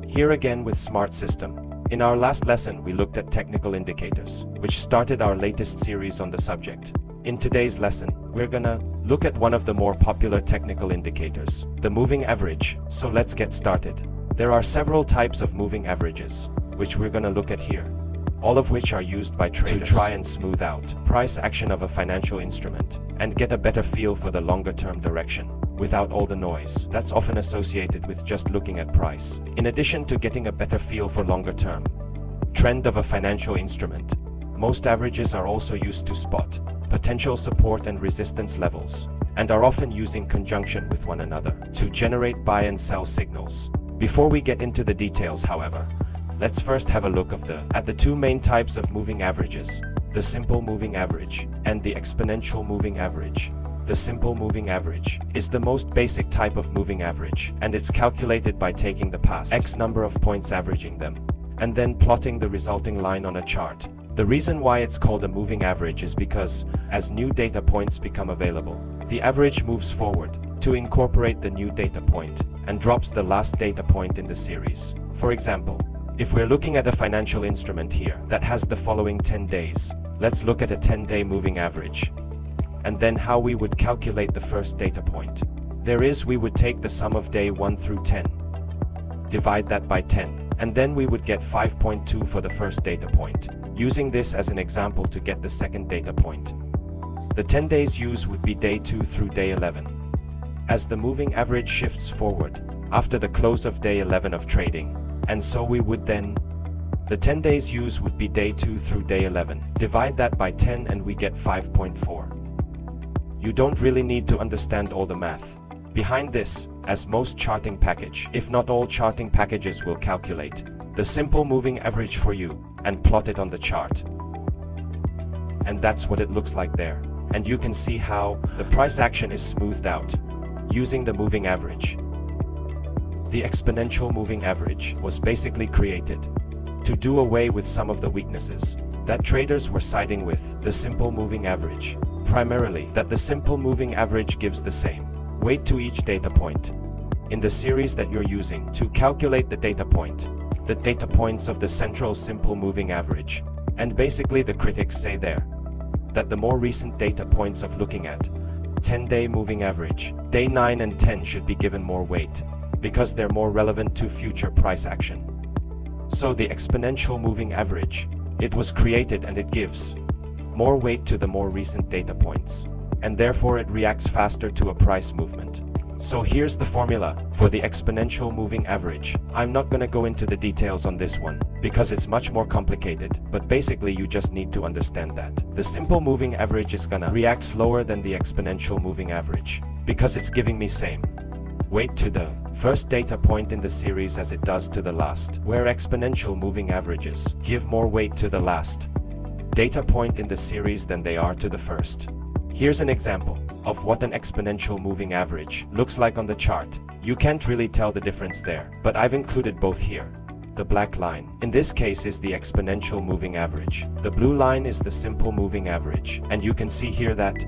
Here again with Smart System. In our last lesson, we looked at technical indicators, which started our latest series on the subject. In today's lesson, we're gonna look at one of the more popular technical indicators, the moving average. So let's get started. There are several types of moving averages, which we're gonna look at here, all of which are used by traders to try and smooth out price action of a financial instrument and get a better feel for the longer-term direction, without all the noise that's often associated with just looking at price. In addition to getting a better feel for longer-term trend of a financial instrument, most averages are also used to spot potential support and resistance levels, and are often used in conjunction with one another to generate buy and sell signals. Before we get into the details, however, let's first have a look at the two main types of moving averages, the simple moving average and the exponential moving average. The simple moving average is the most basic type of moving average, and it's calculated by taking the past X number of points, averaging them, and then plotting the resulting line on a chart. The reason why it's called a moving average is because, as new data points become available, the average moves forward to incorporate the new data point and drops the last data point in the series. For example, if we're looking at a financial instrument here that has the following 10 days, let's look at a 10-day moving average. And then how we would calculate the first data point. We would take the sum of day 1 through 10, divide that by 10, and then we would get 5.2 for the first data point. Using this as an example to get the second data point, the 10 days used would be day 2 through day 11. As the moving average shifts forward after the close of day 11 of trading, and so we would then, the 10 days used would be day 2 through day 11, divide that by 10 and we get 5.4. You don't really need to understand all the math behind this, as most charting package, if not all charting packages, will calculate the simple moving average for you and plot it on the chart. And that's what it looks like there. And you can see how the price action is smoothed out using the moving average. The exponential moving average was basically created to do away with some of the weaknesses that traders were citing with the simple moving average. Primarily, that the simple moving average gives the same weight to each data point in the series that you're using to calculate the data points of the central simple moving average. And basically the critics say there that the more recent data points of looking at 10-day moving average, day 9 and 10, should be given more weight because they're more relevant to future price action. So the exponential moving average, it was created and it gives more weight to the more recent data points, and therefore it reacts faster to a price movement. So here's the formula for the exponential moving average. I'm not gonna go into the details on this one because it's much more complicated, but basically you just need to understand that the simple moving average is gonna react slower than the exponential moving average because it's giving me same weight to the first data point in the series as it does to the last, where exponential moving averages give more weight to the last data point in the series than they are to the first. Here's an example of what an exponential moving average looks like on the chart. You can't really tell the difference there, but I've included both here. The black line, in this case, is the exponential moving average. The blue line is the simple moving average, and you can see here that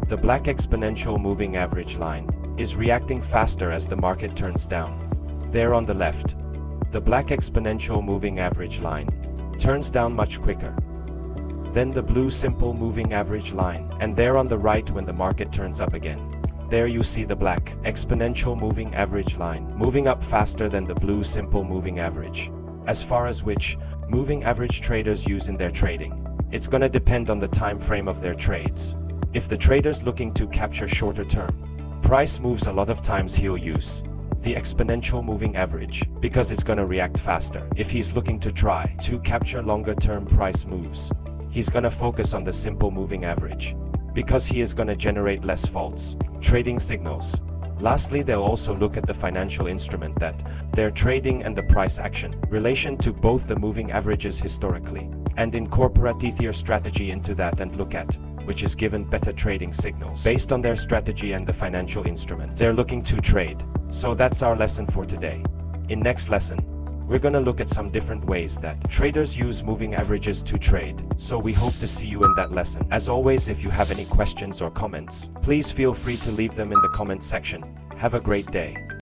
the black exponential moving average line is reacting faster as the market turns down. There on the left, the black exponential moving average line turns down much quicker. Then the blue simple moving average line, and there on the right when the market turns up again. There you see the black exponential moving average line moving up faster than the blue simple moving average. As far as which moving average traders use in their trading, it's gonna depend on the time frame of their trades. If the trader's looking to capture shorter term price moves, a lot of times he'll use the exponential moving average because it's gonna react faster. If he's looking to try to capture longer term price moves, he's gonna focus on the simple moving average because he is gonna generate less false trading signals. Lastly, they'll also look at the financial instrument that they're trading and the price action relation to both the moving averages historically, and incorporate their strategy into that and look at which is given better trading signals based on their strategy and the financial instrument they're looking to trade. So that's our lesson for today. In next lesson, we're gonna look at some different ways that traders use moving averages to trade. So we hope to see you in that lesson. As always, if you have any questions or comments, please feel free to leave them in the comment section. Have a great day.